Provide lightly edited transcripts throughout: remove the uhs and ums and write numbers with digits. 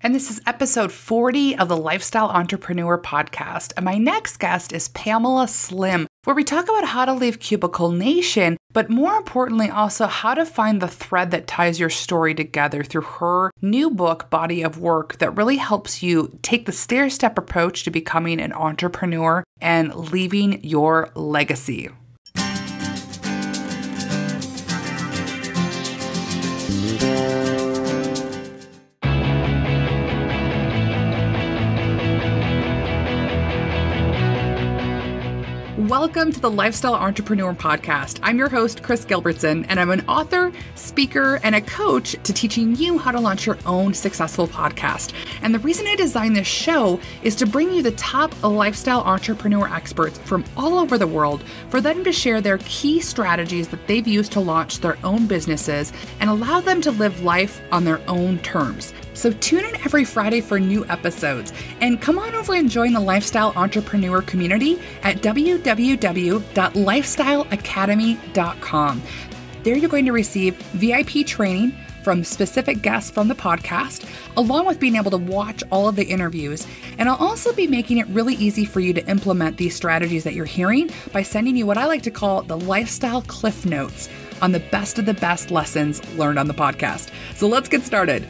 and this is episode 40 of the Lifestyle Entrepreneur Podcast. And my next guest is Pamela Slim, where we talk about how to leave Cubicle Nation, but more importantly, also how to find the thread that ties your story together through her new book, Body of Work, that really helps you take the stair-step approach to becoming an entrepreneur and leaving your legacy. Welcome to the Lifestyle Entrepreneur Podcast. I'm your host, Kris Gilbertson, and I'm an author, speaker, and a coach to teaching you how to launch your own successful podcast. And the reason I designed this show is to bring you the top lifestyle entrepreneur experts from all over the world for them to share their key strategies that they've used to launch their own businesses and allow them to live life on their own terms. So tune in every Friday for new episodes and come on over and join the Lifestyle Entrepreneur community at www.lifestyleacademy.com. There you're going to receive VIP training from specific guests from the podcast, along with being able to watch all of the interviews. And I'll also be making it really easy for you to implement these strategies that you're hearing by sending you what I like to call the Lifestyle Cliff Notes on the best of the best lessons learned on the podcast. So let's get started.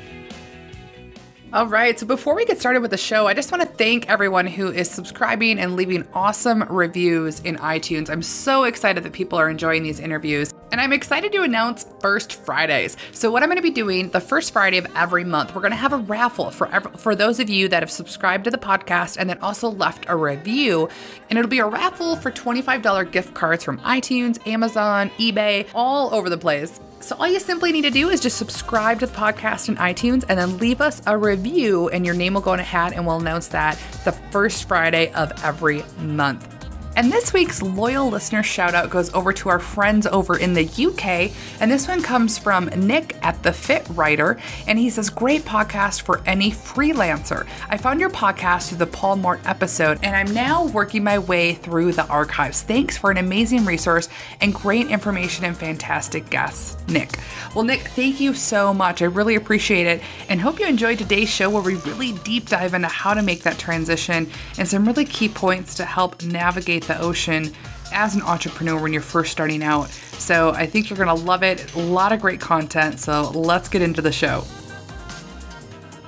All right, so before we get started with the show, I just want to thank everyone who is subscribing and leaving awesome reviews in iTunes. I'm so excited that people are enjoying these interviews, and I'm excited to announce First Fridays. So what I'm going to be doing the first Friday of every month, we're going to have a raffle for those of you that have subscribed to the podcast and then also left a review, and it'll be a raffle for $25 gift cards from iTunes, Amazon, eBay, all over the place. So all you simply need to do is just subscribe to the podcast in iTunes and then leave us a review, and your name will go in a hat, and we'll announce that the first Friday of every month. And this week's loyal listener shout out goes over to our friends over in the UK. And this one comes from Nick at The Fit Writer. And he says, great podcast for any freelancer. I found your podcast through the Paul Mort episode, and I'm now working my way through the archives. Thanks for an amazing resource and great information and fantastic guests, Nick. Well, Nick, thank you so much. I really appreciate it, and hope you enjoyed today's show where we really deep dive into how to make that transition and some really key points to help navigate the ocean as an entrepreneur when you're first starting out. So I think you're going to love it. A lot of great content. So let's get into the show.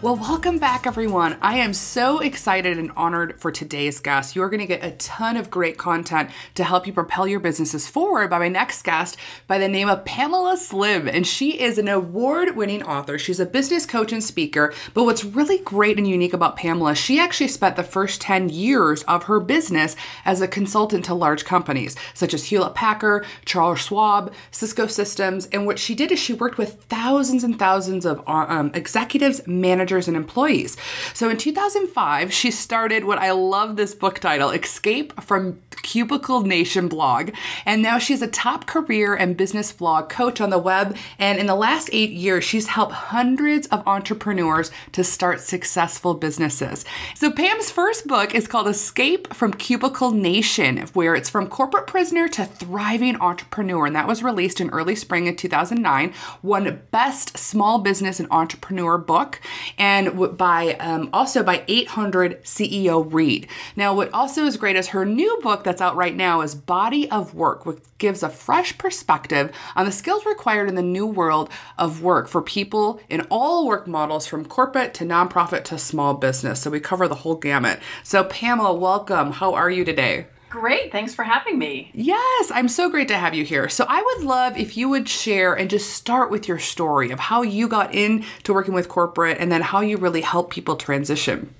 Well, welcome back, everyone. I am so excited and honored for today's guest. You are going to get a ton of great content to help you propel your businesses forward by my next guest by the name of Pamela Slim. And she is an award-winning author. She's a business coach and speaker. But what's really great and unique about Pamela, she actually spent the first 10 years of her business as a consultant to large companies, such as Hewlett-Packard, Charles Schwab, Cisco Systems. And what she did is she worked with thousands and thousands of executives, managers, and employees. So in 2005, she started what I love this book title, Escape from Cubicle Nation blog. And now she's a top career and business blog coach on the web. And in the last 8 years, she's helped hundreds of entrepreneurs to start successful businesses. So Pam's first book is called Escape from Cubicle Nation, where it's from corporate prisoner to thriving entrepreneur. And that was released in early spring of 2009, won Best Small Business and Entrepreneur book, and also by 800 CEO Read. Now, what also is great is her new book that's out right now is Body of Work, which gives a fresh perspective on the skills required in the new world of work for people in all work models, from corporate to nonprofit to small business. So we cover the whole gamut. So Pamela, welcome. How are you today? Great. Thanks for having me. Yes, I'm so great to have you here. So I would love if you would share and just start with your story of how you got into working with corporate and then how you really help people transition.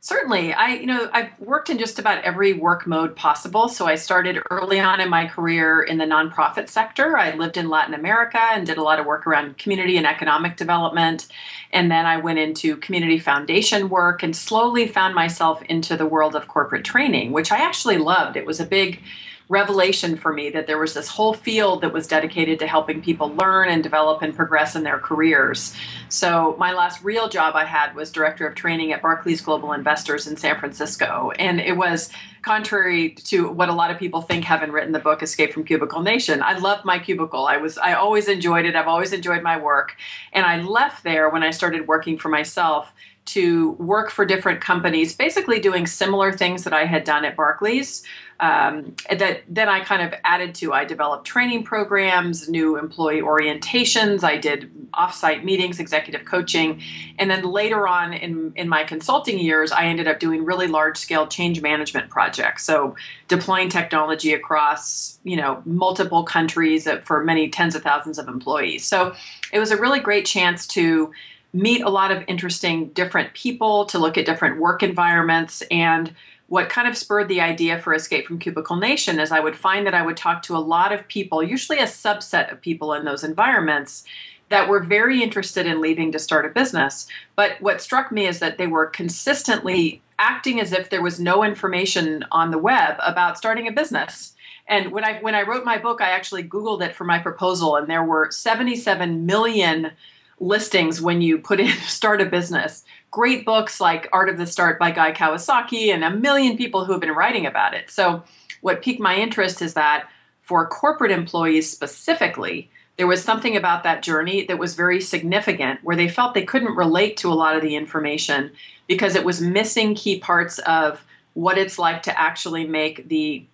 Certainly. I've worked in just about every work mode possible. So I started early on in my career in the nonprofit sector. I lived in Latin America and did a lot of work around community and economic development. And then I went into community foundation work and slowly found myself into the world of corporate training, which I actually loved. It was a big revelation for me that there was this whole field that was dedicated to helping people learn and develop and progress in their careers. So my last real job I had was director of training at Barclays Global Investors in San Francisco. And it was contrary to what a lot of people think, having written the book Escape from Cubicle Nation. I loved my cubicle. I always enjoyed it. I've always enjoyed my work. And I left there when I started working for myself to work for different companies, basically doing similar things that I had done at Barclays. That then I kind of added to. I developed training programs, new employee orientations. I did offsite meetings, executive coaching. And then later on in my consulting years, I ended up doing really large scale change management projects. So deploying technology across, multiple countries for many tens of thousands of employees. So it was a really great chance to meet a lot of interesting different people, to look at different work environments. And what kind of spurred the idea for Escape from Cubicle Nation is I would find that I would talk to a lot of people, usually a subset of people in those environments, that were very interested in leaving to start a business. But what struck me is that they were consistently acting as if there was no information on the web about starting a business. And when I wrote my book, I actually Googled it for my proposal, and there were 77 million listings when you put in start a business. Great books like Art of the Start by Guy Kawasaki, and a million people who have been writing about it. So what piqued my interest is that for corporate employees specifically, there was something about that journey that was very significant, where they felt they couldn't relate to a lot of the information because it was missing key parts of what it's like to actually make the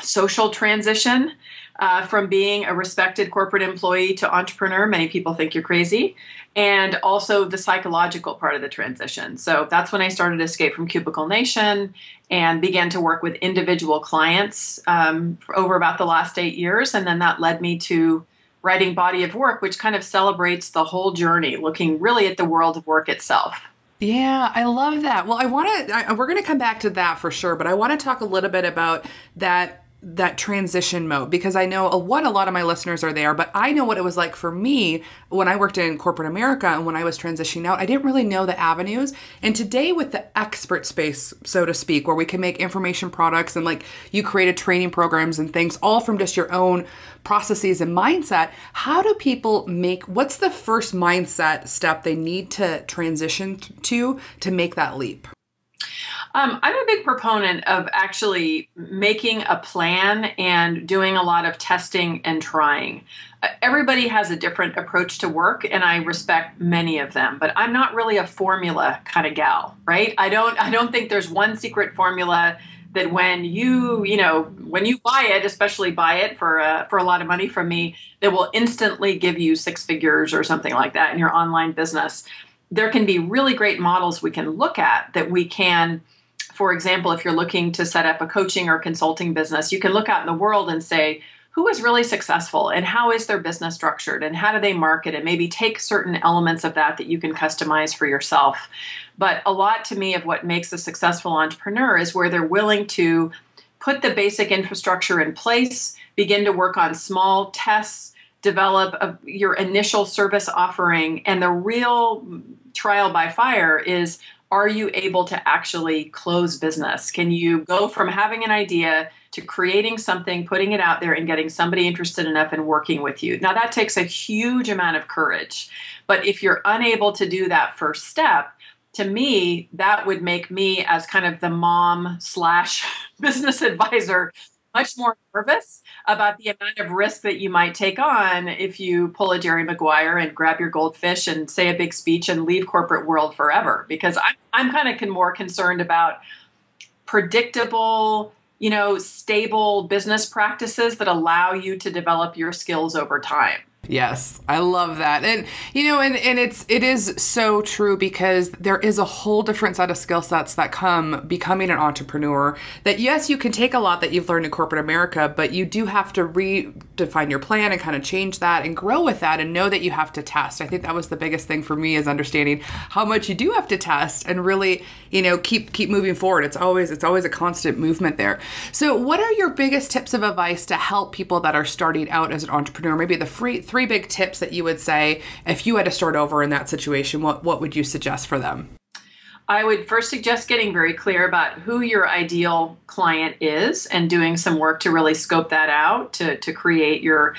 social transition from being a respected corporate employee to entrepreneur. Many people think you're crazy. And also the psychological part of the transition. So that's when I started Escape from Cubicle Nation and began to work with individual clients for over about the last 8 years. And then that led me to writing Body of Work, which kind of celebrates the whole journey, looking really at the world of work itself. Yeah, I love that. Well, we're going to come back to that for sure, but I want to talk a little bit about that transition mode, because I know a lot of my listeners are there, but I know what it was like for me when I worked in corporate America and when I was transitioning out. I didn't really know the avenues. And today with the expert space, so to speak, where we can make information products and like you created training programs and things all from just your own processes and mindset, how do people what's the first mindset step they need to transition to make that leap? I'm a big proponent of actually making a plan and doing a lot of testing and trying. Everybody has a different approach to work, and I respect many of them, but I'm not really a formula kind of gal, right? I don't think there's one secret formula that when you buy it, especially buy it for a lot of money from me, that will instantly give you 6 figures or something like that in your online business. There can be really great models we can look at that we can. For example, if you're looking to set up a coaching or consulting business, you can look out in the world and say, who is really successful and how is their business structured and how do they market, and maybe take certain elements of that you can customize for yourself. But a lot to me of what makes a successful entrepreneur is where they're willing to put the basic infrastructure in place, begin to work on small tests, develop your initial service offering, and the real trial by fire is, are you able to actually close business? Can you go from having an idea to creating something, putting it out there, and getting somebody interested enough in working with you? Now, that takes a huge amount of courage. But if you're unable to do that first step, to me, that would make me, as kind of the mom / business advisor, much more nervous about the amount of risk that you might take on if you pull a Jerry Maguire and grab your goldfish and say a big speech and leave corporate world forever. Because I'm kind of more concerned about predictable, stable business practices that allow you to develop your skills over time. Yes, I love that. And, it is so true, because there is a whole different set of skill sets that come becoming an entrepreneur, that yes, you can take a lot that you've learned in corporate America, but you do have to redefine your plan and kind of change that and grow with that and know that you have to test. I think that was the biggest thing for me, is understanding how much you do have to test and really, keep moving forward. It's always a constant movement there. So what are your biggest tips of advice to help people that are starting out as an entrepreneur? Maybe the three big tips that you would say if you had to start over in that situation, what would you suggest for them? I would first suggest getting very clear about who your ideal client is and doing some work to really scope that out, to create your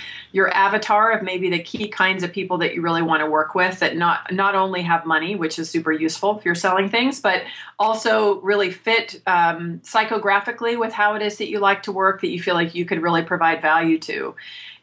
avatar of maybe the key kinds of people that you really want to work with, that not only have money, which is super useful if you're selling things, but also really fit psychographically with how it is that you like to work, that you feel like you could really provide value to.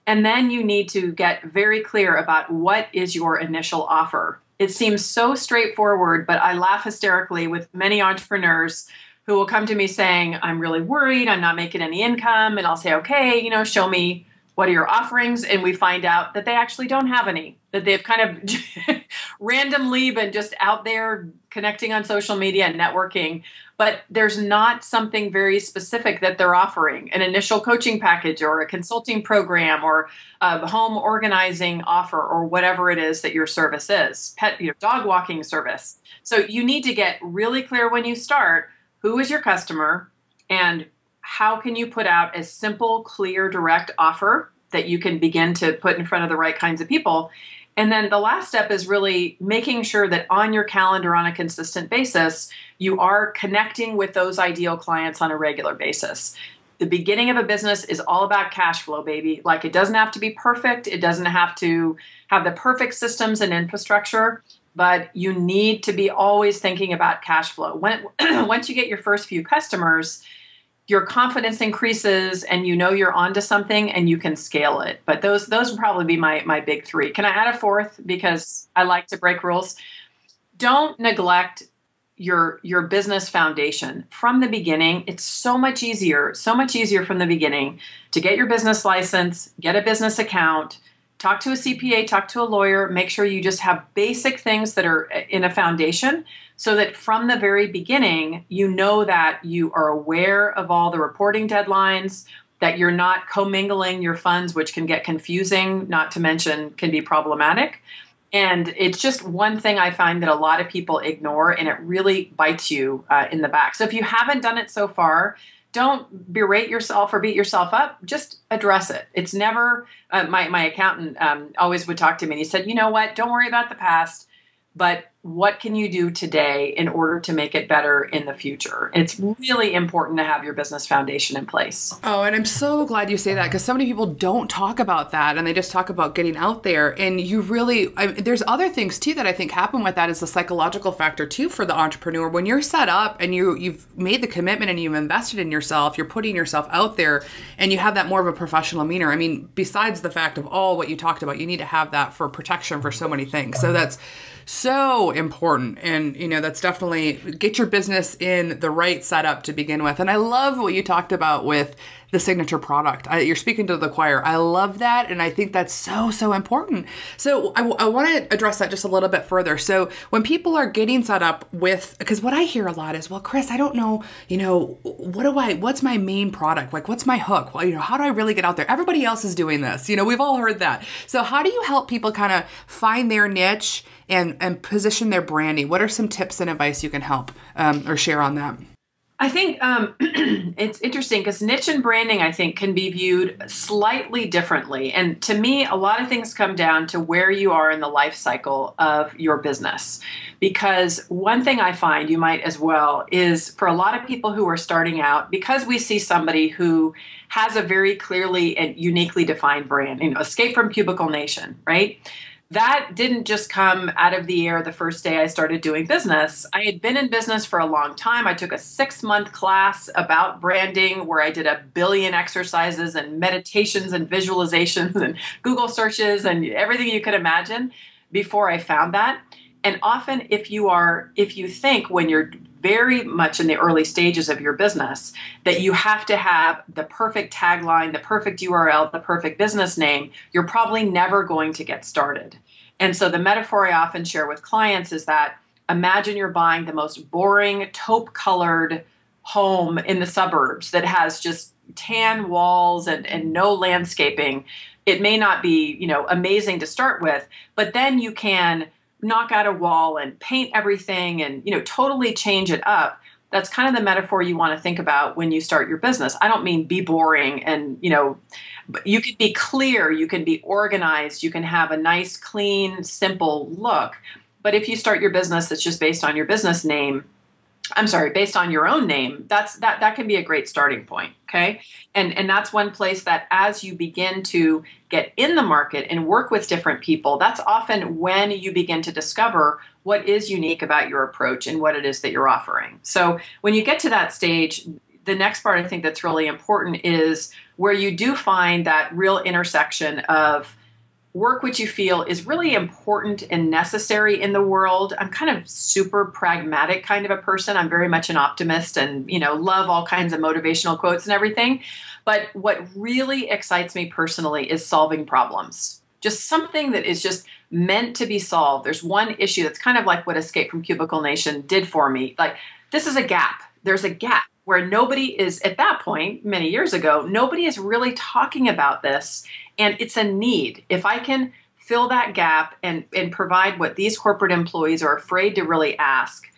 And then you need to get very clear about what is your initial offer. It seems so straightforward, but I laugh hysterically with many entrepreneurs who will come to me saying, I'm really worried, I'm not making any income. And I'll say, okay, show me, what are your offerings? And we find out that they actually don't have any, that they've kind of randomly been just out there connecting on social media and networking, but there's not something very specific that they're offering, an initial coaching package or a consulting program or a home organizing offer or whatever it is that your service is, dog walking service. So you need to get really clear when you start, who is your customer and how can you put out a simple, clear, direct offer that you can begin to put in front of the right kinds of people. And then the last step is really making sure that on your calendar on a consistent basis, you are connecting with those ideal clients on a regular basis. The beginning of a business is all about cash flow, baby. Like, it doesn't have to be perfect. It doesn't have to have the perfect systems and infrastructure, but you need to be always thinking about cash flow. Once you get your first few customers, your confidence increases and you're onto something and you can scale it. But those would probably be my big three. Can I add a fourth? Because I like to break rules. Don't neglect your business foundation from the beginning. It's so much easier from the beginning to get your business license, get a business account, talk to a CPA, talk to a lawyer, make sure you just have basic things that are in a foundation so that from the very beginning, that you are aware of all the reporting deadlines, that you're not commingling your funds, which can get confusing, not to mention can be problematic. And it's just one thing I find that a lot of people ignore, and it really bites you in the back. So if you haven't done it so far, don't berate yourself or beat yourself up. Just address it. It's never, my accountant always would talk to me and he said, you know what, don't worry about the past, but what can you do today in order to make it better in the future? It's really important to have your business foundation in place. Oh, and I'm so glad you say that, because so many people don't talk about that and they just talk about getting out there. And you really, there's other things too that I think happen with that, is the psychological factor too for the entrepreneur. When you're set up and you've made the commitment and you've invested in yourself, you're putting yourself out there and you have that more of a professional demeanor. I mean, besides the fact of all what you talked about, you need to have that for protection for so many things. So that's so important. And, that's definitely get your business in the right setup to begin with. And I love what you talked about with the signature product. You're speaking to the choir. I love that. And I think that's so, so important. So I want to address that just a little bit further. So when people are getting set up with, because what I hear a lot is, well, Kris, I don't know, what's my main product? Like, what's my hook? Well, how do I really get out there? Everybody else is doing this. We've all heard that. So how do you help people kind of find their niche and position their branding? What are some tips and advice you can help or share on that? I think it's interesting because niche and branding, I think, can be viewed slightly differently. And to me, a lot of things come down to where you are in the life cycle of your business. Because one thing I find, you might as well, is for a lot of people who are starting out, because we see somebody who has a very clearly and uniquely defined brand, Escape from Cubicle Nation, right? That didn't just come out of the air the first day I started doing business. I had been in business for a long time. I took a 6-month class about branding where I did 1 billion exercises and meditations and visualizations and Google searches and everything you could imagine before I found that. And often if you think when you're very much in the early stages of your business that you have to have the perfect tagline, the perfect URL, the perfect business name, you're probably never going to get started. And so the metaphor I often share with clients is that imagine you're buying the most boring taupe-colored home in the suburbs that has just tan walls and no landscaping. It may not be, amazing to start with, but then you can knock out a wall and paint everything and, totally change it up. That's kind of the metaphor you want to think about when you start your business. I don't mean be boring and, but you can be clear, you can be organized, you can have a nice, clean, simple look. But if you start your business that's just based on your business name, based on your own name, that can be a great starting point, okay? And that's one place that as you begin to get in the market and work with different people, that's often when you begin to discover what is unique about your approach and what it is that you're offering. So when you get to that stage, the next part I think that's really important is where you do find that real intersection of work what you feel is really important and necessary in the world. I'm kind of super pragmatic kind of a person. I'm very much an optimist and, love all kinds of motivational quotes and everything. But what really excites me personally is solving problems. Just something that is just meant to be solved. There's one issue that's kind of like what Escape from Cubicle Nation did for me. Like, this is a gap. There's a gap where nobody is, at that point, many years ago, nobody is really talking about this. And it's a need. If I can fill that gap and provide what these corporate employees are afraid to really ask,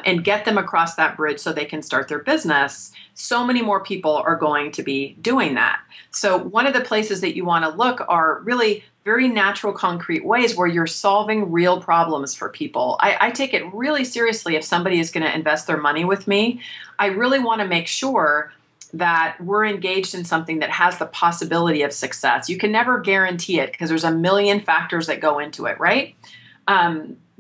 and get them across that bridge so they can start their business, so many more people are going to be doing that. So one of the places that you want to look are really very natural, concrete ways where you're solving real problems for people. I take it really seriously if somebody is going to invest their money with me. I really want to make sure that we're engaged in something that has the possibility of success. You can never guarantee it because there's a million factors that go into it, right?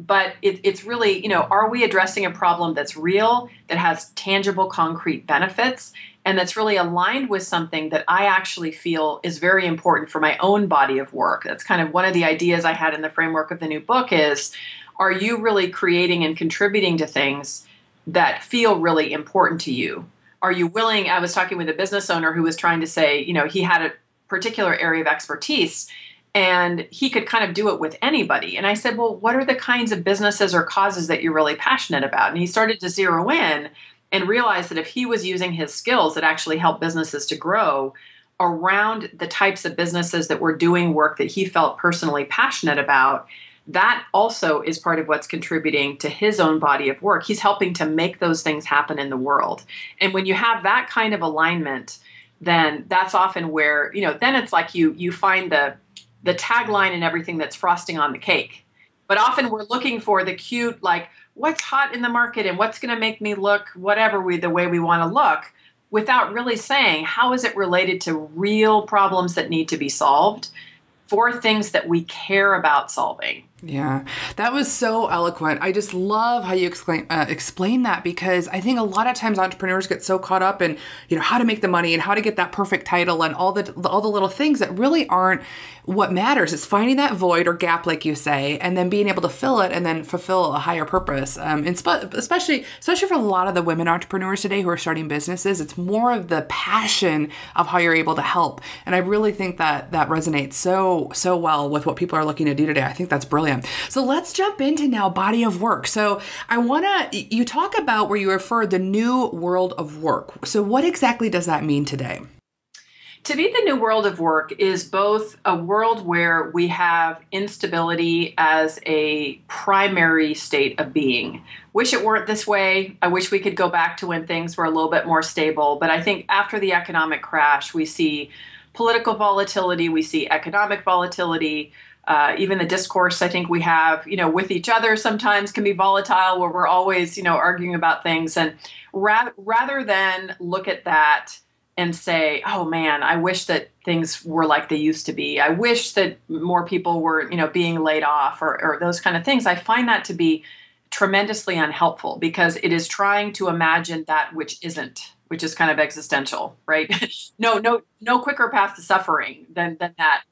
But it's really, are we addressing a problem that's real, that has tangible, concrete benefits, and that's really aligned with something that I actually feel is very important for my own body of work? That's kind of one of the ideas I had in the framework of the new book is, are you really creating and contributing to things that feel really important to you? Are you willing? I was talking with a business owner who was trying to say, he had a particular area of expertise and he could kind of do it with anybody. And I said, well, what are the kinds of businesses or causes that you're really passionate about? And he started to zero in and realize that if he was using his skills that actually help businesses to grow around the types of businesses that were doing work that he felt personally passionate about, that also is part of what's contributing to his own body of work. He's helping to make those things happen in the world. And when you have that kind of alignment, then that's often where, then it's like you find the tagline and everything that's frosting on the cake. But often we're looking for the cute, like, what's hot in the market and what's going to make me look the way we want to look, without really saying, how is it related to real problems that need to be solved for things that we care about solving? Yeah, that was so eloquent. I just love how you explain that, because I think a lot of times entrepreneurs get so caught up in, how to make the money and how to get that perfect title and all the little things that really aren't what matters. It's finding that void or gap, like you say, and then being able to fill it and then fulfill a higher purpose. And especially for a lot of the women entrepreneurs today who are starting businesses, it's more of the passion of how you're able to help. And I really think that resonates so well with what people are looking to do today. I think that's brilliant. So let's jump into now body of work. So you talk about where you refer the new world of work. So what exactly does that mean today? To be the new world of work is both a world where we have instability as a primary state of being. Wish it weren't this way. I wish we could go back to when things were a little bit more stable. But I think after the economic crash, we see political volatility, we see economic volatility. Even the discourse I think we have, with each other sometimes can be volatile, where we're always, arguing about things. And rather than look at that and say, oh man, I wish that things were like they used to be. I wish that more people were, being laid off or those kind of things. I find that to be tremendously unhelpful, because it is trying to imagine that which isn't, which is kind of existential, right? No quicker path to suffering than that.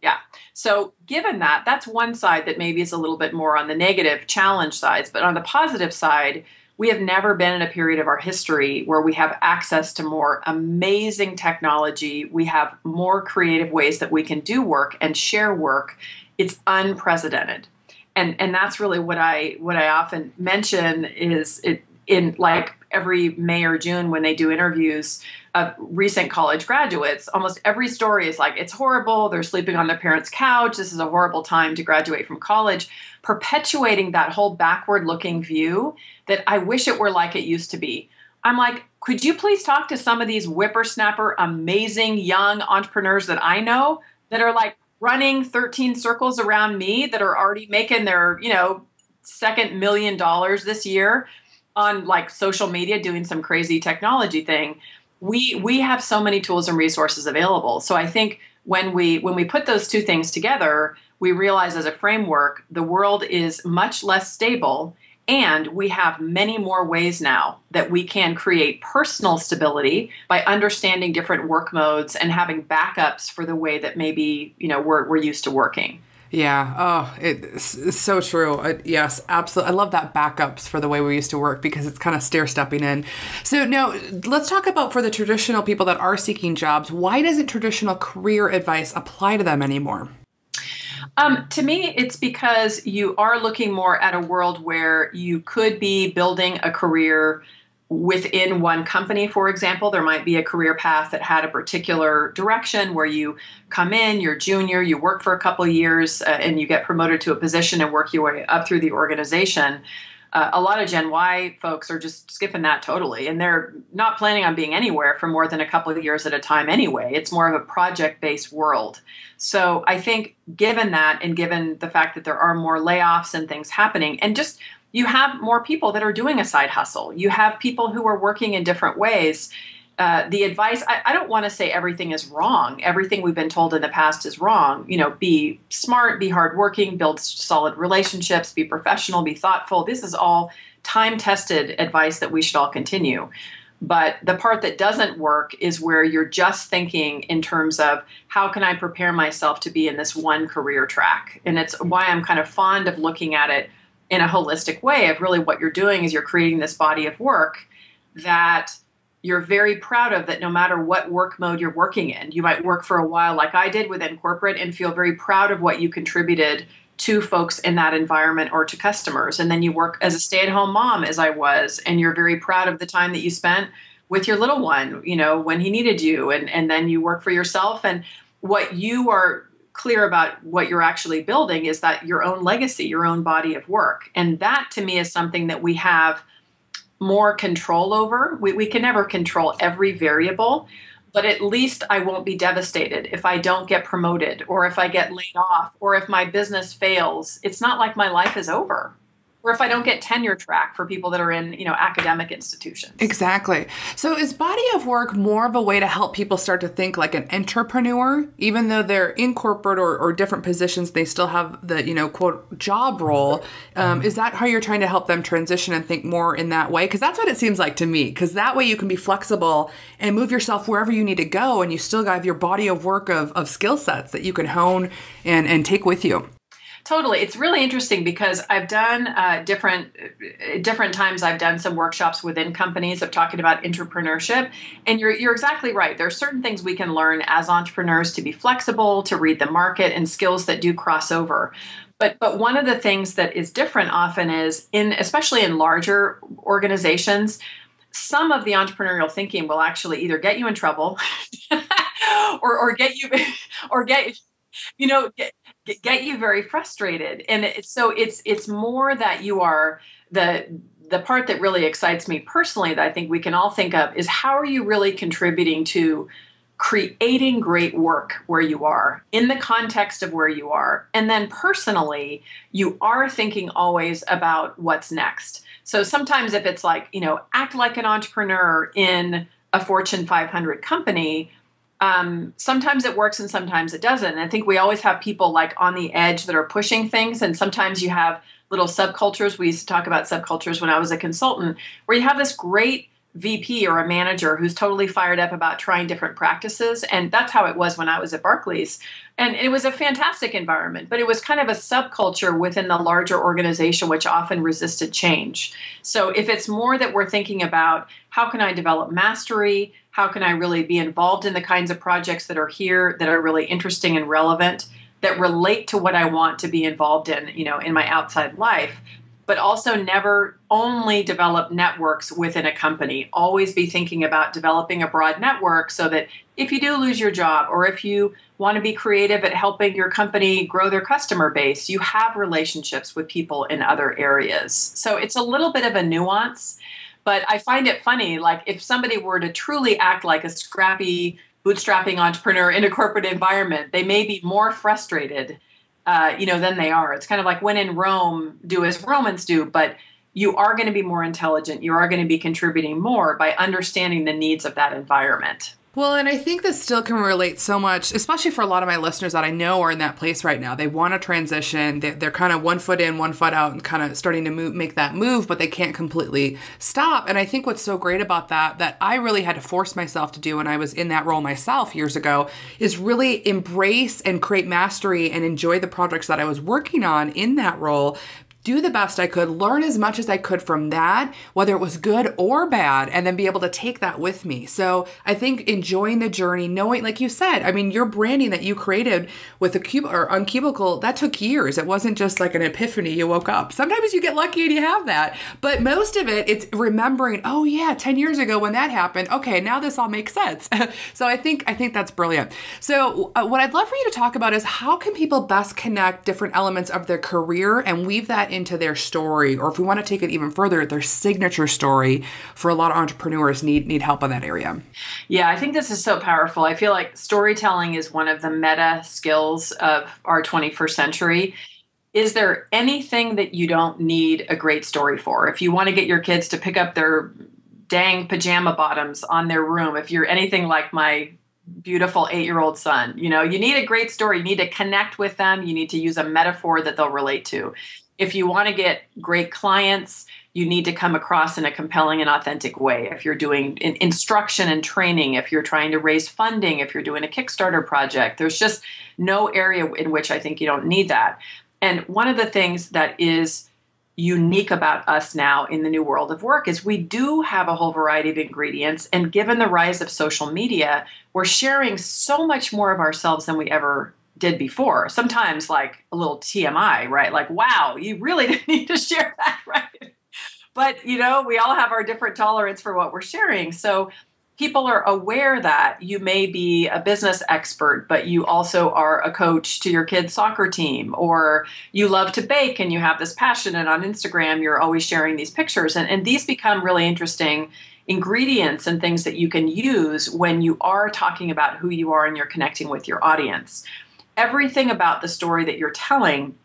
Yeah. So given that, that's one side that maybe is a little bit more on the negative challenge sides. But on the positive side, we have never been in a period of our history where we have access to more amazing technology. We have more creative ways that we can do work and share work. It's unprecedented. And that's really what I often mention is it in like every May or June when they do interviews of recent college graduates, almost every story is like, it's horrible. They're sleeping on their parents' couch. This is a horrible time to graduate from college, perpetuating that whole backward looking view that I wish it were like it used to be. I'm like, could you please talk to some of these whippersnapper, amazing young entrepreneurs that I know that are like running 13 circles around me, that are already making their, second $1 million this year on like social media, doing some crazy technology thing. We have so many tools and resources available. So I think when we put those two things together, we realize as a framework, the world is much less stable And we have many more ways now that we can create personal stability by understanding different work modes and having backups for the way that maybe, we're used to working. Yeah. Oh, it's so true. Yes, absolutely. I love that backups for the way we used to work because it's kind of stair-stepping in. So now let's talk about for the traditional people that are seeking jobs, why doesn't traditional career advice apply to them anymore? To me, it's because you are looking more at a world where you could be building a career within one company. For example, there might be a career path that had a particular direction where you come in, you're junior, you work for a couple of years, and you get promoted to a position and work your way up through the organization. A lot of Gen Y folks are just skipping that totally, and they're not planning on being anywhere for more than a couple of years at a time anyway. It's more of a project-based world. So I think given that, and given the fact that there are more layoffs and things happening, and just you have more people that are doing a side hustle. You have people who are working in different ways. The advice, I don't want to say everything is wrong. Everything we've been told in the past is wrong. Be smart, be hardworking, build solid relationships, be professional, be thoughtful. This is all time-tested advice that we should all continue. But the part that doesn't work is where you're just thinking in terms of how can I prepare myself to be in this one career track? And it's why I'm kind of fond of looking at it in a holistic way of really what you're doing is you're creating this body of work that you're very proud of, that no matter what work mode you're working in, you might work for a while like I did within corporate and feel very proud of what you contributed to folks in that environment or to customers. And then you work as a stay-at-home mom, as I was, and you're very proud of the time that you spent with your little one, when he needed you. And then you work for yourself. And what you are clear about what you're actually building is that your own legacy, your own body of work. And that to me is something that we have more control over. We can never control every variable, but at least I won't be devastated if I don't get promoted or if I get laid off or if my business fails. It's not like my life is over. Or if I don't get tenure track for people that are in, academic institutions. Exactly. So is body of work more of a way to help people start to think like an entrepreneur, even though they're in corporate or different positions, they still have the, quote, job role. Is that how you're trying to help them transition and think more in that way? Because that's what it seems like to me, because that way you can be flexible and move yourself wherever you need to go. And you still have your body of work of skill sets that you can hone and take with you. Totally. It's really interesting because I've done different times. I've done some workshops within companies of talking about entrepreneurship. And you're exactly right. There are certain things we can learn as entrepreneurs to be flexible, to read the market, and skills that do cross over. But one of the things that is different often is especially in larger organizations, some of the entrepreneurial thinking will actually either get you in trouble or get you very frustrated. And it's more that you are the part that really excites me personally that I think we can all think of is how are you really contributing to creating great work where you are in the context of where you are. And then personally, you are thinking always about what's next. So sometimes if it's like, act like an entrepreneur in a Fortune 500 company, sometimes it works and sometimes it doesn't. And I think we always have people like on the edge that are pushing things. And sometimes you have little subcultures. We used to talk about subcultures when I was a consultant, where you have this great VP or a manager who's totally fired up about trying different practices. And that's how it was when I was at Barclays. And it was a fantastic environment, but it was kind of a subculture within the larger organization, which often resisted change. So if it's more that we're thinking about how can I develop mastery, how can I really be involved in the kinds of projects that are here that are really interesting and relevant, that relate to what I want to be involved in my outside life, but also never only develop networks within a company. Always be thinking about developing a broad network so that if you do lose your job or if you want to be creative at helping your company grow their customer base, you have relationships with people in other areas. So it's a little bit of a nuance, but I find it funny, like if somebody were to truly act like a scrappy, bootstrapping entrepreneur in a corporate environment, they may be more frustrated than they are. It's kind of like when in Rome, do as Romans do, but you are going to be more intelligent. You are going to be contributing more by understanding the needs of that environment. Well, and I think this still can relate so much, especially for a lot of my listeners that I know are in that place right now. They want to transition. They're kind of one foot in, one foot out, and kind of starting to make that move, but they can't completely stop. And I think what's so great about that I really had to force myself to do when I was in that role myself years ago, is really embrace and create mastery and enjoy the projects that I was working on in that role. Do the best I could, learn as much as I could from that, whether it was good or bad, and then be able to take that with me. So I think enjoying the journey, knowing, like you said, I mean, your branding that you created with on Cubicle, that took years. It wasn't just like an epiphany, you woke up. Sometimes you get lucky and you have that. But most of it, it's remembering, oh yeah, 10 years ago when that happened, okay, now this all makes sense. So I think that's brilliant. So what I'd love for you to talk about is how can people best connect different elements of their career and weave that into their story, or if we want to take it even further, their signature story. For a lot of entrepreneurs need help in that area. Yeah, I think this is so powerful. I feel like storytelling is one of the meta skills of our 21st century. Is there anything that you don't need a great story for? If you want to get your kids to pick up their dang pajama bottoms on their room, if you're anything like my beautiful 8-year-old son, you need a great story. You need to connect with them. You need to use a metaphor that they'll relate to. If you want to get great clients, you need to come across in a compelling and authentic way. If you're doing instruction and training, if you're trying to raise funding, if you're doing a Kickstarter project, there's just no area in which I think you don't need that. And one of the things that is unique about us now in the new world of work is we do have a whole variety of ingredients. And given the rise of social media, we're sharing so much more of ourselves than we ever did before. Sometimes like a little TMI, right? Like, wow, you really didn't need to share that, right? But, we all have our different tolerance for what we're sharing. So people are aware that you may be a business expert, but you also are a coach to your kid's soccer team, or you love to bake and you have this passion, and on Instagram, you're always sharing these pictures. And these become really interesting ingredients and things that you can use when you are talking about who you are and you're connecting with your audience. Everything about the story that you're telling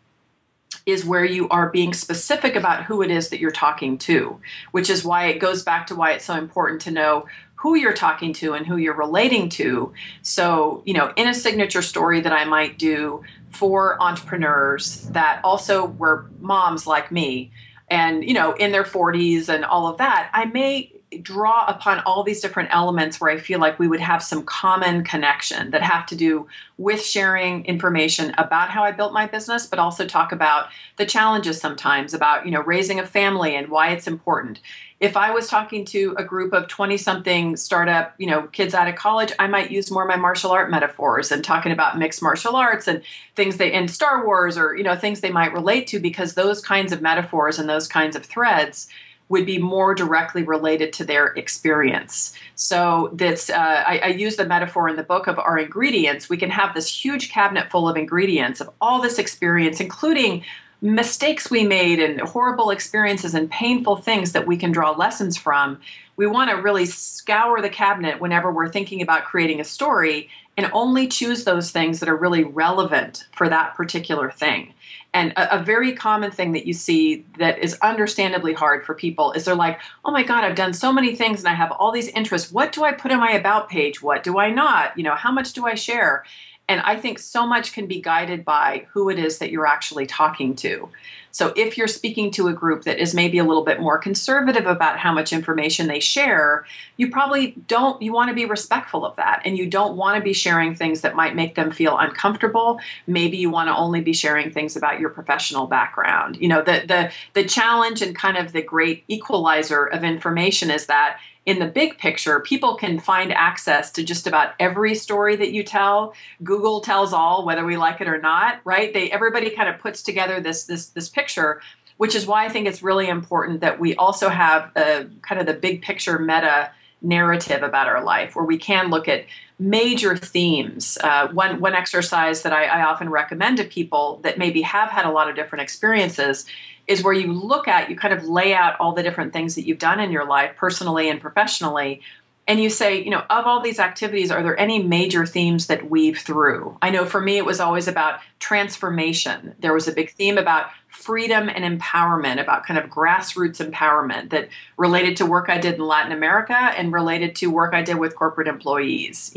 is where you are being specific about who it is that you're talking to, which is why it goes back to why it's so important to know who you're talking to and who you're relating to. So, in a signature story that I might do for entrepreneurs that also were moms like me and, in their 40s and all of that, I may draw upon all these different elements where I feel like we would have some common connection that have to do with sharing information about how I built my business, but also talk about the challenges sometimes about, raising a family and why it's important. If I was talking to a group of 20-something startup, kids out of college, I might use more of my martial art metaphors and talking about mixed martial arts and things in Star Wars or, things they might relate to, because those kinds of metaphors and those kinds of threads would be more directly related to their experience. So that's I use the metaphor in the book of our ingredients. We can have this huge cabinet full of ingredients of all this experience, including mistakes we made and horrible experiences and painful things that we can draw lessons from. We want to really scour the cabinet whenever we're thinking about creating a story and only choose those things that are really relevant for that particular thing. And a very common thing that you see that is understandably hard for people is they're like, oh my God, I've done so many things and I have all these interests. What do I put in my about page? What do I not? How much do I share? And I think so much can be guided by who it is that you're actually talking to. So if you're speaking to a group that is maybe a little bit more conservative about how much information they share, you want to be respectful of that. And you don't want to be sharing things that might make them feel uncomfortable. Maybe you want to only be sharing things about your professional background. The challenge and kind of the great equalizer of information is that in the big picture, people can find access to just about every story that you tell. Google tells all, whether we like it or not, right? Everybody kind of puts together this picture, which is why I think it's really important that we also have a kind of the big picture meta narrative about our life, where we can look at major themes. One exercise that I often recommend to people that maybe have had a lot of different experiences is where you kind of lay out all the different things that you've done in your life, personally and professionally, and you say, of all these activities, are there any major themes that weave through? I know for me, it was always about transformation. There was a big theme about freedom and empowerment, about kind of grassroots empowerment that related to work I did in Latin America and related to work I did with corporate employees,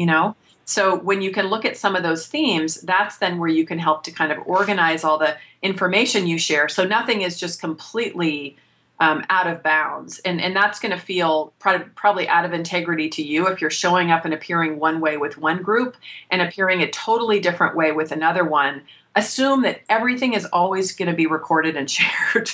So when you can look at some of those themes, that's then where you can help to kind of organize all the information you share. So nothing is just completely out of bounds. And that's going to feel probably out of integrity to you if you're showing up and appearing one way with one group and appearing a totally different way with another one. Assume that everything is always going to be recorded and shared.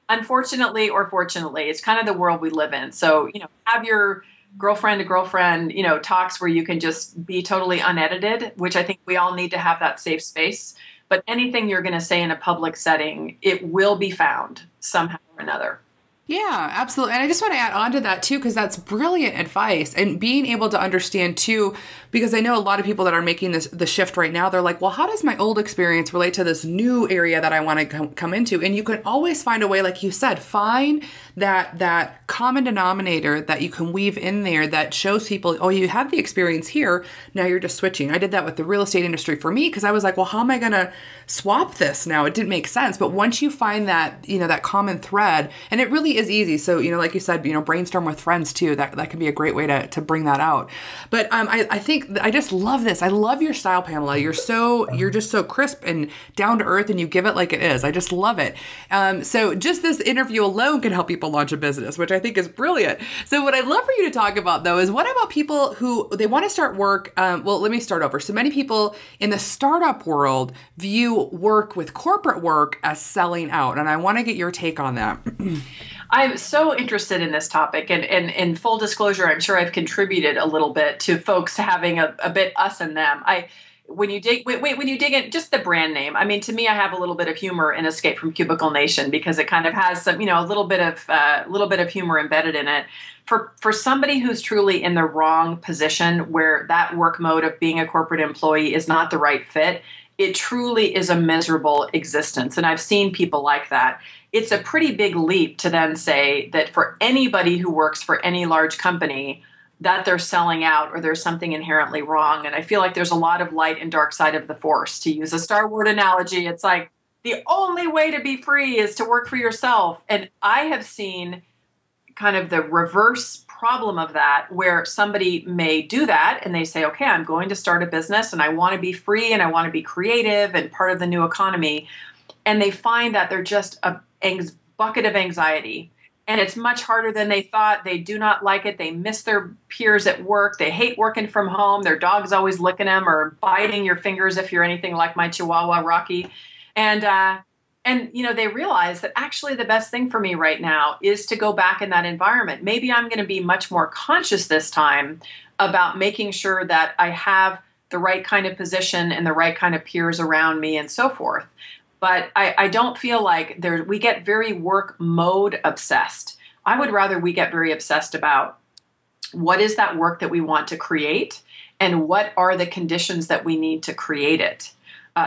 Unfortunately or fortunately, it's kind of the world we live in. So, have your girlfriend to girlfriend, talks where you can just be totally unedited, which I think we all need to have that safe space. But anything you're going to say in a public setting, it will be found somehow or another. Yeah, absolutely. And I just want to add on to that too, because that's brilliant advice, and being able to understand too, because I know a lot of people that are making the shift right now, they're like, well, how does my old experience relate to this new area that I want to come into? And you can always find a way, like you said, find that common denominator that you can weave in there that shows people, oh, you have the experience here. Now you're just switching. I did that with the real estate industry for me, because I was like, well, how am I going to swap this now? It didn't make sense. But once you find that, that common thread, and it really is easy. So, like you said, brainstorm with friends too. That can be a great way to bring that out. But I think I just love this. I love your style, Pamela. You're just so crisp and down to earth, and you give it like it is. I just love it. So just this interview alone can help people launch a business, which I think is brilliant. So what I'd love for you to talk about though is, what about people who they want to start work? Well, let me start over. So many people in the startup world view work with corporate work as selling out. And I want to get your take on that. I'm so interested in this topic, and in full disclosure, I'm sure I've contributed a little bit to folks having a bit us and them. When you dig in, just the brand name. I mean, to me, I have a little bit of humor in Escape from Cubicle Nation, because it kind of has some, a little bit of humor embedded in it. For somebody who's truly in the wrong position, where that work mode of being a corporate employee is not the right fit, it truly is a miserable existence. And I've seen people like that. It's a pretty big leap to then say that for anybody who works for any large company, that they're selling out or there's something inherently wrong. And I feel like there's a lot of light and dark side of the Force. To use a Star Wars analogy, it's like the only way to be free is to work for yourself. And I have seen kind of the reverse problem of that, where somebody may do that and they say, okay, I'm going to start a business and I want to be free and I want to be creative and part of the new economy. And they find that they're just a bucket of anxiety. And it's much harder than they thought. They do not like it. They miss their peers at work. They hate working from home. Their dog's always licking them or biting your fingers if you're anything like my Chihuahua, Rocky. And they realize that actually the best thing for me right now is to go back in that environment. Maybe I'm going to be much more conscious this time about making sure that I have the right kind of position and the right kind of peers around me and so forth. But I don't feel like we get very work mode obsessed. I would rather we get very obsessed about what is that work that we want to create and what are the conditions that we need to create it.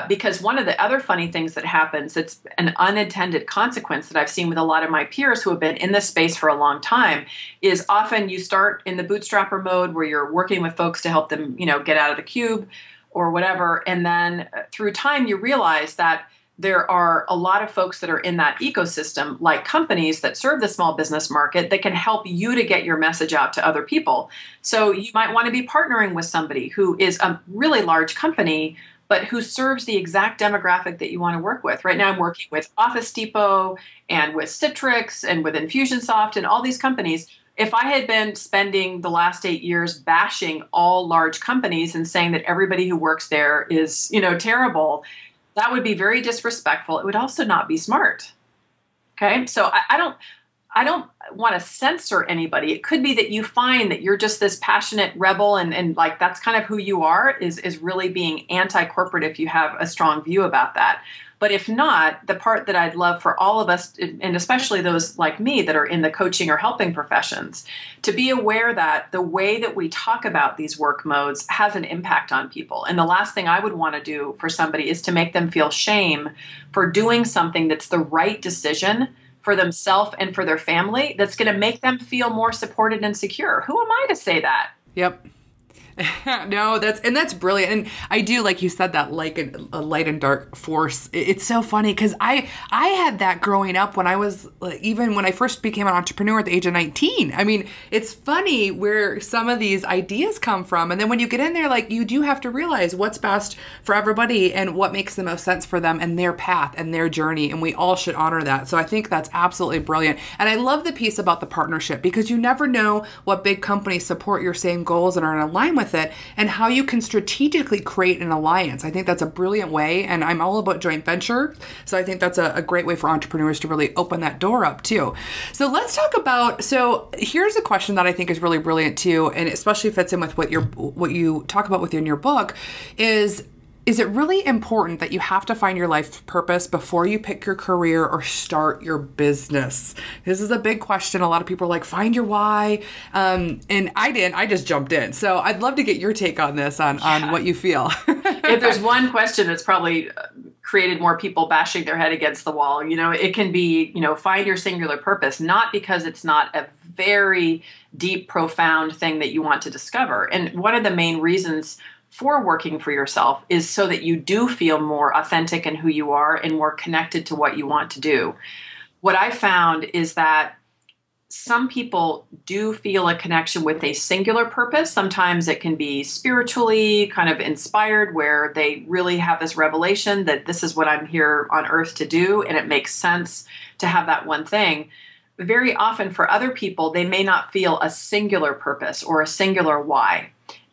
Because one of the other funny things that happens, it's an unintended consequence that I've seen with a lot of my peers who have been in this space for a long time, is often you start in the bootstrapper mode where you're working with folks to help them, get out of the cube or whatever. And then through time, you realize that there are a lot of folks that are in that ecosystem, like companies that serve the small business market, that can help you to get your message out to other people. So you might want to be partnering with somebody who is a really large company, but who serves the exact demographic that you want to work with. Right now I'm working with Office Depot and with Citrix and with Infusionsoft and all these companies. If I had been spending the last 8 years bashing all large companies and saying that everybody who works there is, terrible, that would be very disrespectful. It would also not be smart. Okay. So I don't want to censor anybody. It could be that you find that you're just this passionate rebel and like that's kind of who you are, is really being anti-corporate if you have a strong view about that. But if not, the part that I'd love for all of us, and especially those like me that are in the coaching or helping professions, to be aware that the way that we talk about these work modes has an impact on people. And the last thing I would want to do for somebody is to make them feel shame for doing something that's the right decision for themselves and for their family that's going to make them feel more supported and secure. Who am I to say that? Yep. No, that's brilliant. And I do, like you said, that like a light and dark force. It's so funny because I had that growing up when I was, even when I first became an entrepreneur at the age of 19. I mean, it's funny where some of these ideas come from. And then when you get in there, like, you do have to realize what's best for everybody and what makes the most sense for them and their path and their journey. And we all should honor that. So I think that's absolutely brilliant. And I love the piece about the partnership, because you never know what big companies support your same goals and are in alignment with it, and how you can strategically create an alliance. I think that's a brilliant way, and I'm all about joint venture. So I think that's a great way for entrepreneurs to really open that door up too. So let's talk about, so here's a question that I think is really brilliant too, and especially fits in with what you talk about within your book, is it really important that you have to find your life purpose before you pick your career or start your business? This is a big question. A lot of people are like, find your why. And I didn't. I just jumped in. So I'd love to get your take on this, on what you feel. If there's one question that's probably created more people bashing their head against the wall, it can be, find your singular purpose, not because it's not a very deep, profound thing that you want to discover. And one of the main reasons for working for yourself is so that you do feel more authentic in who you are and more connected to what you want to do. What I found is that some people do feel a connection with a singular purpose. Sometimes it can be spiritually kind of inspired, where they really have this revelation that this is what I'm here on earth to do, and it makes sense to have that one thing. Very often for other people, they may not feel a singular purpose or a singular why.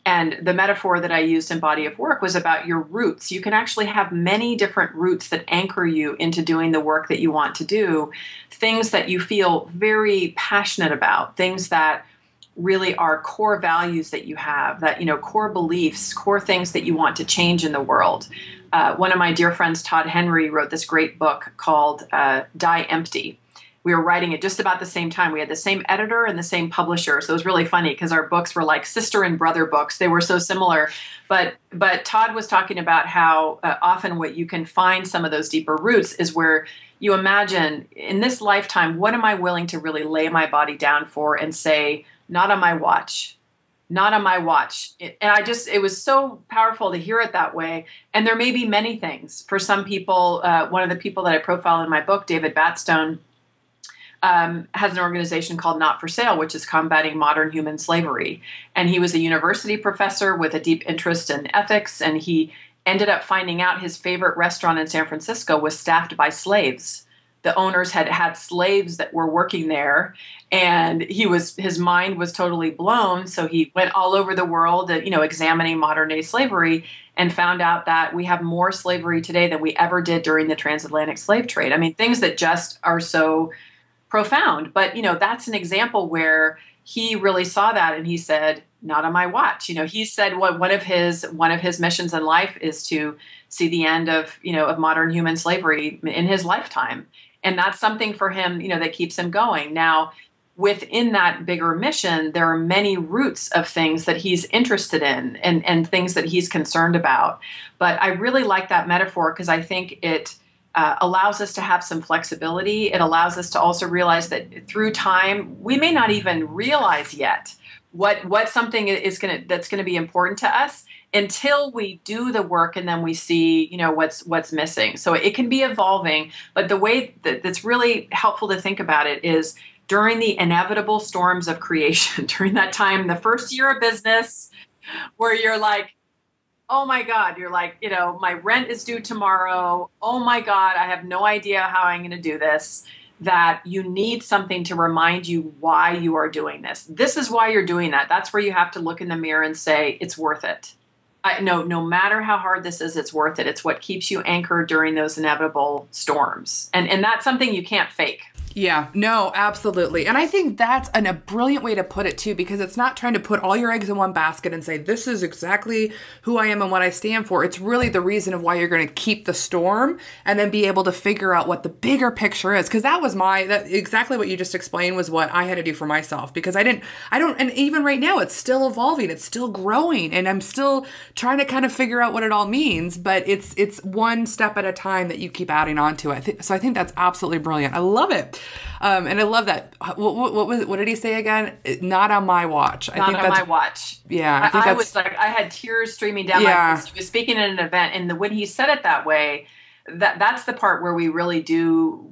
And the metaphor that I used in Body of Work was about your roots. You can actually have many different roots that anchor you into doing the work that you want to do, things that you feel very passionate about, things that really are core values that you have, that, core beliefs, core things that you want to change in the world. One of my dear friends, Todd Henry, wrote this great book called Die Empty. We were writing it just about the same time. We had the same editor and the same publisher. So it was really funny because our books were like sister and brother books. They were so similar. But Todd was talking about how often what you can find some of those deeper roots is where you imagine, in this lifetime, what am I willing to really lay my body down for and say, not on my watch, not on my watch. And it was so powerful to hear it that way. And there may be many things. For some people, one of the people that I profile in my book, David Batstone, has an organization called Not for Sale, which is combating modern human slavery. And he was a university professor with a deep interest in ethics. And he ended up finding out his favorite restaurant in San Francisco was staffed by slaves. The owners had slaves that were working there, and his mind was totally blown. So he went all over the world, examining modern day slavery, and found out that we have more slavery today than we ever did during the transatlantic slave trade. I mean, things that just are so profound. But, that's an example where he really saw that and he said, not on my watch. He said one of his missions in life is to see the end of modern human slavery in his lifetime. And that's something for him, that keeps him going. Now, within that bigger mission, there are many roots of things that he's interested in and things that he's concerned about. But I really like that metaphor because I think it allows us to have some flexibility. It allows us to also realize that through time, we may not even realize yet what something is that's going to be important to us until we do the work and then we see, what's missing. So it can be evolving, but the way that's really helpful to think about it is during the inevitable storms of creation, during that time, the first year of business, where you're like, oh my God, you're like, my rent is due tomorrow. Oh my God, I have no idea how I'm going to do this. That you need something to remind you why you are doing this. This is why you're doing that. That's where you have to look in the mirror and say, it's worth it. No matter how hard this is, it's worth it. It's what keeps you anchored during those inevitable storms. And that's something you can't fake. Yeah, no, absolutely. And I think that's a brilliant way to put it too, because it's not trying to put all your eggs in one basket and say, this is exactly who I am and what I stand for. It's really the reason of why you're going to keep the storm and then be able to figure out what the bigger picture is. Because that was exactly what you just explained was what I had to do for myself, because and even right now, it's still evolving, it's still growing, and I'm still trying to kind of figure out what it all means, but it's one step at a time that you keep adding on to it. So I think that's absolutely brilliant. I love it. And I love that. What did he say again? Not on my watch. I think Not on my watch. Yeah. I was like, I had tears streaming down my face. He was speaking at an event, and when he said it that way, that's the part where we really do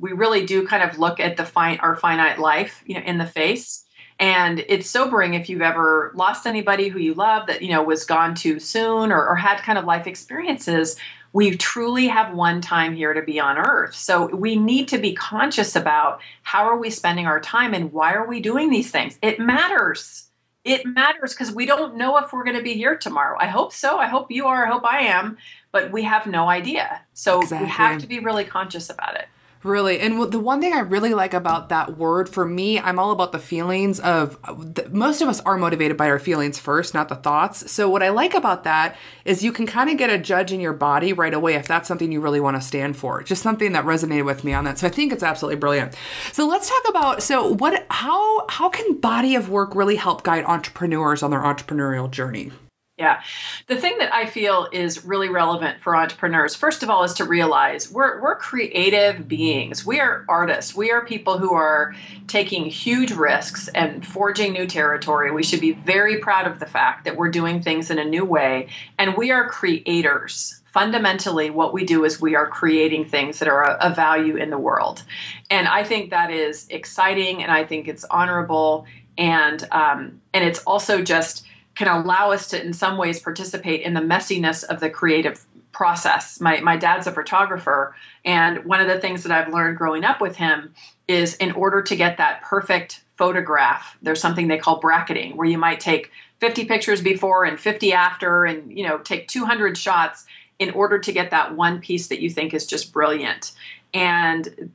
kind of look at our finite life, in the face. And it's sobering if you've ever lost anybody who you love that, was gone too soon or had kind of life experiences. We truly have one time here to be on earth. So we need to be conscious about how are we spending our time and why are we doing these things? It matters. It matters because we don't know if we're going to be here tomorrow. I hope so. I hope you are. I hope I am. But we have no idea. So we have to be really conscious about it. Really. And the one thing I really like about that word, for me, I'm all about the feelings of, most of us are motivated by our feelings first, not the thoughts. So what I like about that is you can kind of get a judge in your body right away if that's something you really want to stand for. Just something that resonated with me on that. So I think it's absolutely brilliant. So let's talk about, how can body of work really help guide entrepreneurs on their entrepreneurial journey? Yeah. The thing that I feel is really relevant for entrepreneurs, first of all, is to realize we're creative beings. We are artists. We are people who are taking huge risks and forging new territory. We should be very proud of the fact that we're doing things in a new way. And we are creators. Fundamentally, what we do is we are creating things that are of value in the world. And I think that is exciting, and I think it's honorable. And it's also just can allow us to, in some ways, participate in the messiness of the creative process. My dad's a photographer, and one of the things that I've learned growing up with him is in order to get that perfect photograph, there's something they call bracketing, where you might take 50 pictures before and 50 after and, take 200 shots in order to get that one piece that you think is just brilliant. And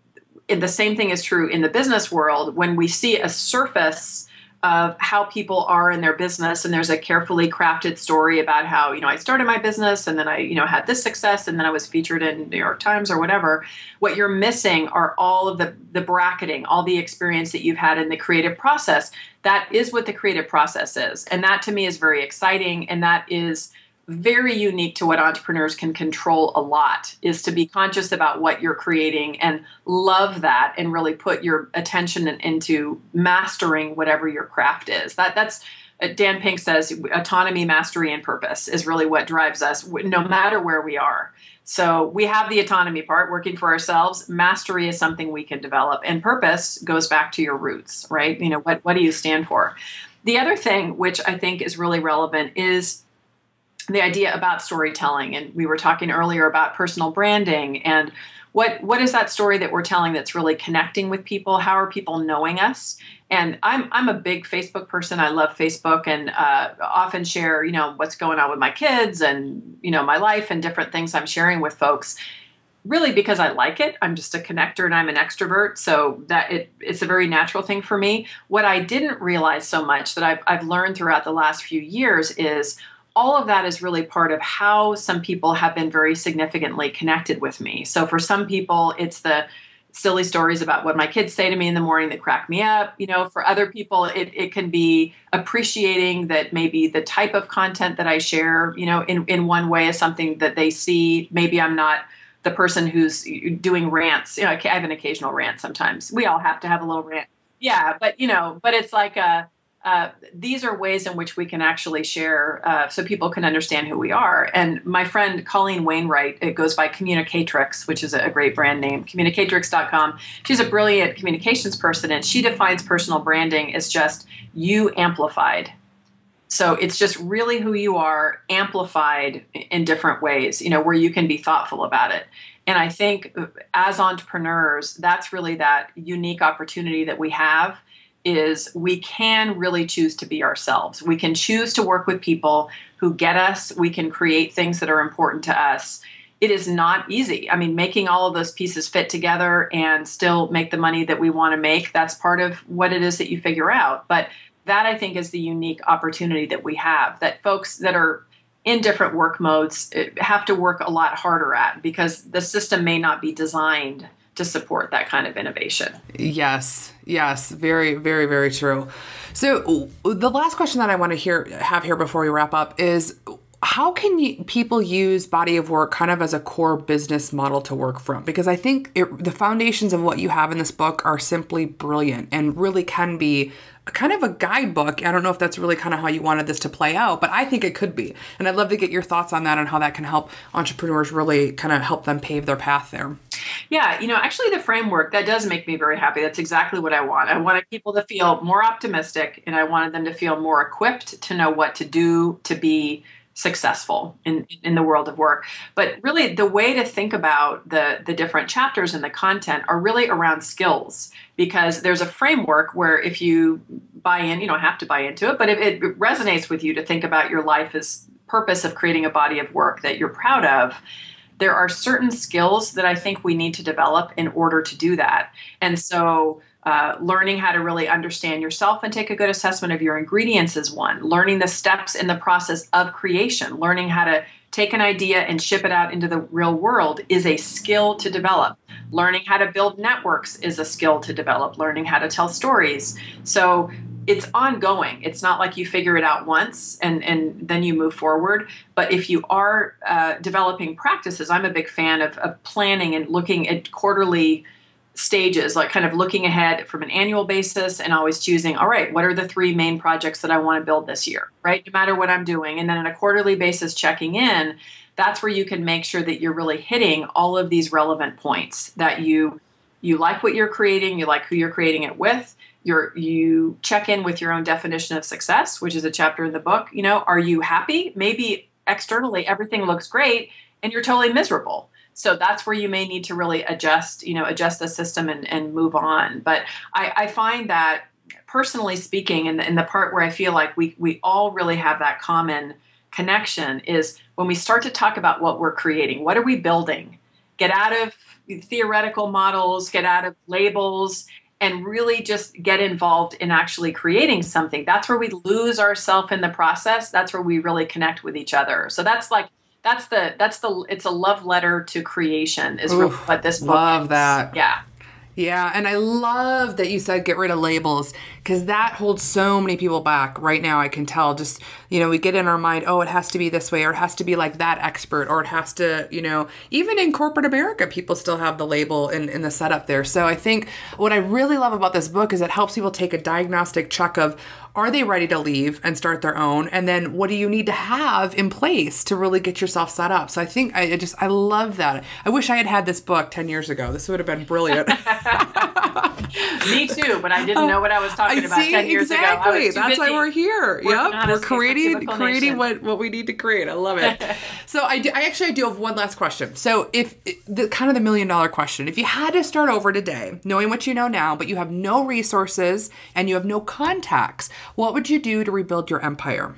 the same thing is true in the business world. When we see a surface of how people are in their business, and there's a carefully crafted story about how, I started my business and then I, had this success and then I was featured in New York Times or whatever. What you're missing are all of the bracketing, all the experience that you've had in the creative process. That is what the creative process is. And that to me is very exciting. And that is very unique to what entrepreneurs can control a lot, is to be conscious about what you're creating and love that and really put your attention into mastering whatever your craft is. That's Dan Pink says autonomy, mastery, and purpose is really what drives us no matter where we are. So we have the autonomy part, working for ourselves. Mastery is something we can develop, and purpose goes back to your roots, right? What do you stand for? The other thing, which I think is really relevant, is the idea about storytelling. And we were talking earlier about personal branding and what is that story that we're telling that's really connecting with people? How are people knowing us? And I'm a big Facebook person. I love Facebook and often share, what's going on with my kids and, my life and different things I'm sharing with folks. Really because I like it. I'm just a connector and I'm an extrovert. So that it's a very natural thing for me. What I didn't realize so much that I've learned throughout the last few years is all of that is really part of how some people have been very significantly connected with me. So for some people, it's the silly stories about what my kids say to me in the morning that crack me up. For other people, it can be appreciating that maybe the type of content that I share, in one way is something that they see. Maybe I'm not the person who's doing rants. I have an occasional rant sometimes. We all have to have a little rant. Yeah, but it's like these are ways in which we can actually share so people can understand who we are. And my friend Colleen Wainwright, it goes by Communicatrix, which is a great brand name, communicatrix.com. She's a brilliant communications person, and she defines personal branding as just you amplified. So it's just really who you are amplified in different ways, where you can be thoughtful about it. And I think as entrepreneurs, that's really that unique opportunity that we have, is we can really choose to be ourselves. We can choose to work with people who get us. We can create things that are important to us. It is not easy. I mean, making all of those pieces fit together and still make the money that we want to make, that's part of what it is that you figure out. But that, I think, is the unique opportunity that we have, that folks that are in different work modes have to work a lot harder at, because the system may not be designed to support that kind of innovation. Yes. Very, very, very true. So the last question that I want to have here before we wrap up is, how can people use body of work kind of as a core business model to work from? Because I think the foundations of what you have in this book are simply brilliant and really can be kind of a guidebook. I don't know if that's really kind of how you wanted this to play out, but I think it could be. And I'd love to get your thoughts on that and how that can help entrepreneurs really kind of help them pave their path there. Yeah, actually the framework, that does make me very happy. That's exactly what I want. I wanted people to feel more optimistic, and I wanted them to feel more equipped to know what to do to be successful in the world of work. But really the way to think about the different chapters and the content are really around skills, because there's a framework where if you buy in, you don't have to buy into it, but if it resonates with you to think about your life as purpose of creating a body of work that you're proud of, there are certain skills that I think we need to develop in order to do that. And so learning how to really understand yourself and take a good assessment of your ingredients is one. Learning the steps in the process of creation, learning how to take an idea and ship it out into the real world is a skill to develop. Learning how to build networks is a skill to develop. Learning how to tell stories. So it's ongoing. It's not like you figure it out once and then you move forward. But if you are developing practices, I'm a big fan of planning and looking at quarterly stages, like kind of looking ahead from an annual basis and always choosing, all right, what are the 3 main projects that I want to build this year, right? No matter what I'm doing. And then on a quarterly basis, checking in, that's where you can make sure that you're really hitting all of these relevant points, that you like what you're creating, you like who you're creating it with, you check in with your own definition of success, which is a chapter in the book. Are you happy? Maybe externally everything looks great and you're totally miserable. So that's where you may need to really adjust the system and move on. But I find that, personally speaking, and the part where I feel like we all really have that common connection is when we start to talk about what we're creating. What are we building? Get out of theoretical models, get out of labels, and really just get involved in actually creating something. That's where we lose ourselves in the process. That's where we really connect with each other. So it's a love letter to creation is really what this book is. Love that. Yeah. Yeah, and I love that you said get rid of labels, because that holds so many people back right now. I can tell just, we get in our mind, oh, it has to be this way, or it has to be like that expert, or it has to, even in corporate America, people still have the label in the setup there. So I think what I really love about this book is it helps people take a diagnostic check of, are they ready to leave and start their own? And then what do you need to have in place to really get yourself set up? So I think I love that. I wish I had had this book 10 years ago. This would have been brilliant. Me too, but I didn't know what I was talking about 10 years ago. Exactly. That's why we're here. Yep. We're creating what we need to create. I love it. So I do have one last question. So if the $1 million question, if you had to start over today, knowing what you know now, but you have no resources and you have no contacts, what would you do to rebuild your empire?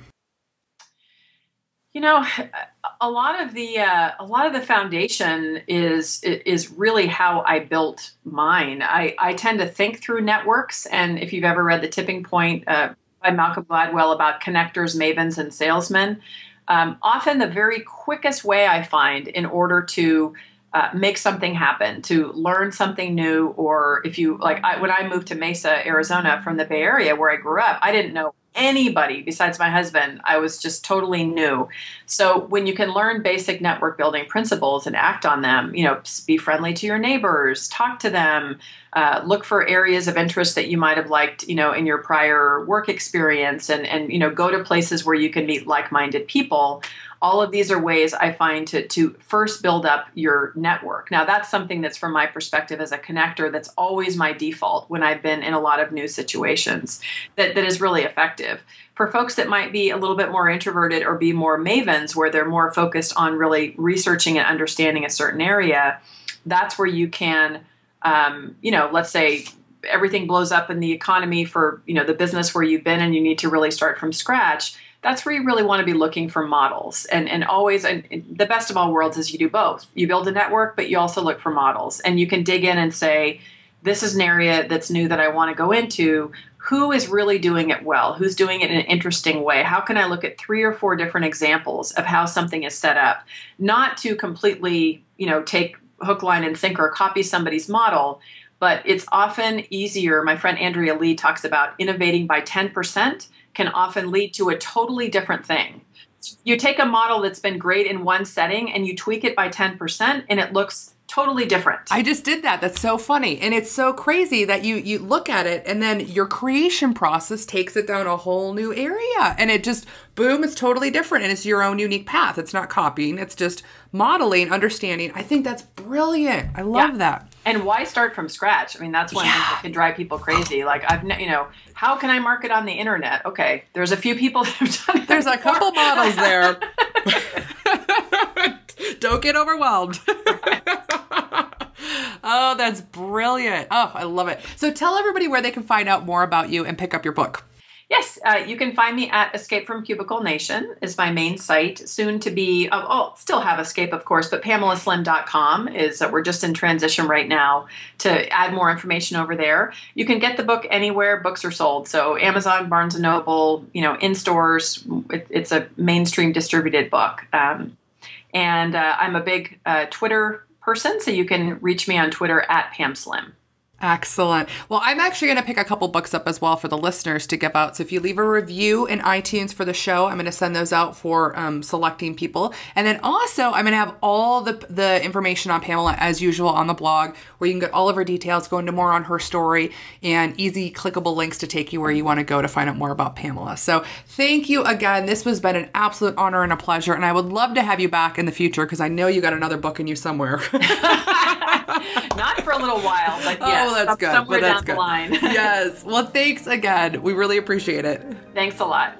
A lot of the foundation is really how I built mine. I tend to think through networks, and if you've ever read The Tipping Point by Malcolm Gladwell about connectors, mavens, and salesmen, often the very quickest way I find in order to make something happen, to learn something new, or if you when I moved to Mesa, Arizona from the Bay Area where I grew up, I didn't know anybody besides my husband. I was just totally new. So when you can learn basic network building principles and act on them, be friendly to your neighbors, talk to them, look for areas of interest that you might have liked, in your prior work experience, and go to places where you can meet like-minded people. All of these are ways I find to first build up your network. Now, that's something that's, from my perspective as a connector, that's always my default when I've been in a lot of new situations, that is really effective. For folks that might be a little bit more introverted or be more mavens, where they're more focused on really researching and understanding a certain area, that's where you can, let's say everything blows up in the economy for, the business where you've been and you need to really start from scratch. That's where you really want to be looking for models. And always, and the best of all worlds is you do both. You build a network, but you also look for models. And you can dig in and say, this is an area that's new that I want to go into. Who is really doing it well? Who's doing it in an interesting way? How can I look at 3 or 4 different examples of how something is set up? Not to completely, take hook, line, and sinker, copy somebody's model, but it's often easier. My friend Andrea Lee talks about innovating by 10% can often lead to a totally different thing You take a model that's been great in one setting and you tweak it by 10% and it looks totally different. I just did that. That's so funny. And it's so crazy that you look at it and then your creation process takes it down a whole new area. And it just, boom, it's totally different. And it's your own unique path. It's not copying. It's just modeling, understanding. I think that's brilliant. I love that. And why start from scratch? I mean, that's one thing that can drive people crazy. Like, how can I market on the internet? Okay, there's a few people that have done it. There's a couple models there. Don't get overwhelmed. Oh, that's brilliant. Oh, I love it. So tell everybody where they can find out more about you and pick up your book. Yes, you can find me at Escape from Cubicle Nation is my main site. Soon to be, still have Escape, of course, but PamelaSlim.com is, we're just in transition right now to add more information over there. You can get the book anywhere books are sold. So Amazon, Barnes & Noble, in stores. It's a mainstream distributed book. And I'm a big Twitter person, so you can reach me on Twitter at Pam Slim. Excellent. Well, I'm actually going to pick a couple books up as well for the listeners to give out. So if you leave a review in iTunes for the show, I'm going to send those out for selecting people. And then also, I'm going to have all the information on Pamela as usual on the blog, where you can get all of her details, go into more on her story, and easy clickable links to take you where you want to go to find out more about Pamela. So thank you again. This has been an absolute honor and a pleasure. And I would love to have you back in the future because I know you got another book in you somewhere. Not for a little while, but yes. Oh, that's good. Somewhere that's down the line. Yes. Well, thanks again. We really appreciate it. Thanks a lot.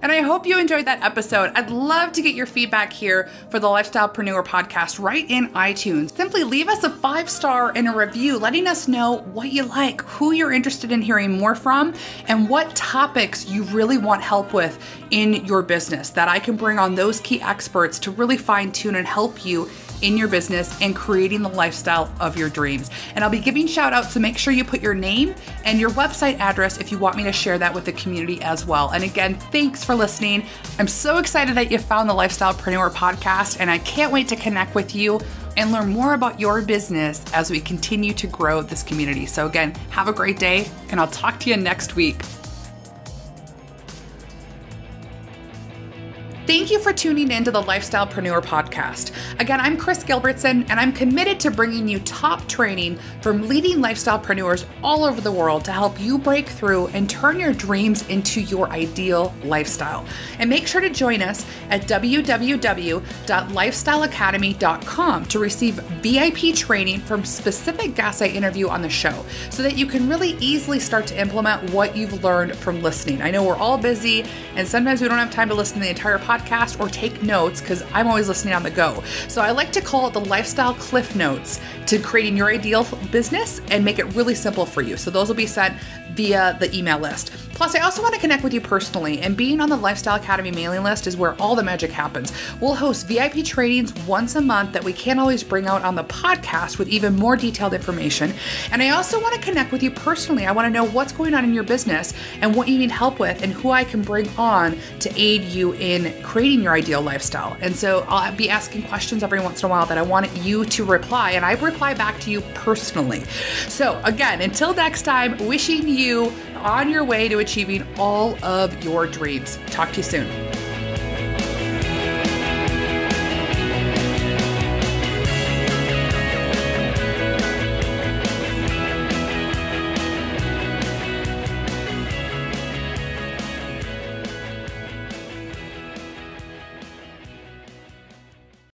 And I hope you enjoyed that episode. I'd love to get your feedback here for the Lifestylepreneur podcast right in iTunes. Simply leave us a 5-star and a review letting us know what you like, who you're interested in hearing more from, and what topics you really want help with in your business that I can bring on those key experts to really fine tune and help you in your business and creating the lifestyle of your dreams. And I'll be giving shout outs, so make sure you put your name and your website address if you want me to share that with the community as well. And again, thanks for listening. I'm so excited that you found the Lifestylepreneur podcast, and I can't wait to connect with you and learn more about your business as we continue to grow this community. So again, have a great day, and I'll talk to you next week. Thank you for tuning in to the Lifestylepreneur podcast. Again, I'm Kris Gilbertson, and I'm committed to bringing you top training from leading lifestylepreneurs all over the world to help you break through and turn your dreams into your ideal lifestyle. And make sure to join us at www.lifestyleacademy.com to receive VIP training from specific guests I interview on the show so that you can really easily start to implement what you've learned from listening. I know we're all busy, and sometimes we don't have time to listen to the entire podcast or take notes because I'm always listening on the go. So I like to call it the lifestyle cliff notes to creating your ideal business and make it really simple for you. So those will be sent via the email list. Plus, I also want to connect with you personally, and being on the Lifestyle Academy mailing list is where all the magic happens. We'll host VIP trainings once a month that we can't always bring out on the podcast with even more detailed information. And I also want to connect with you personally. I want to know what's going on in your business and what you need help with and who I can bring on to aid you in creating your ideal lifestyle. And so I'll be asking questions every once in a while that I want you to reply, and I reply back to you personally. So again, until next time, wishing you on your way to achieving all of your dreams. Talk to you soon.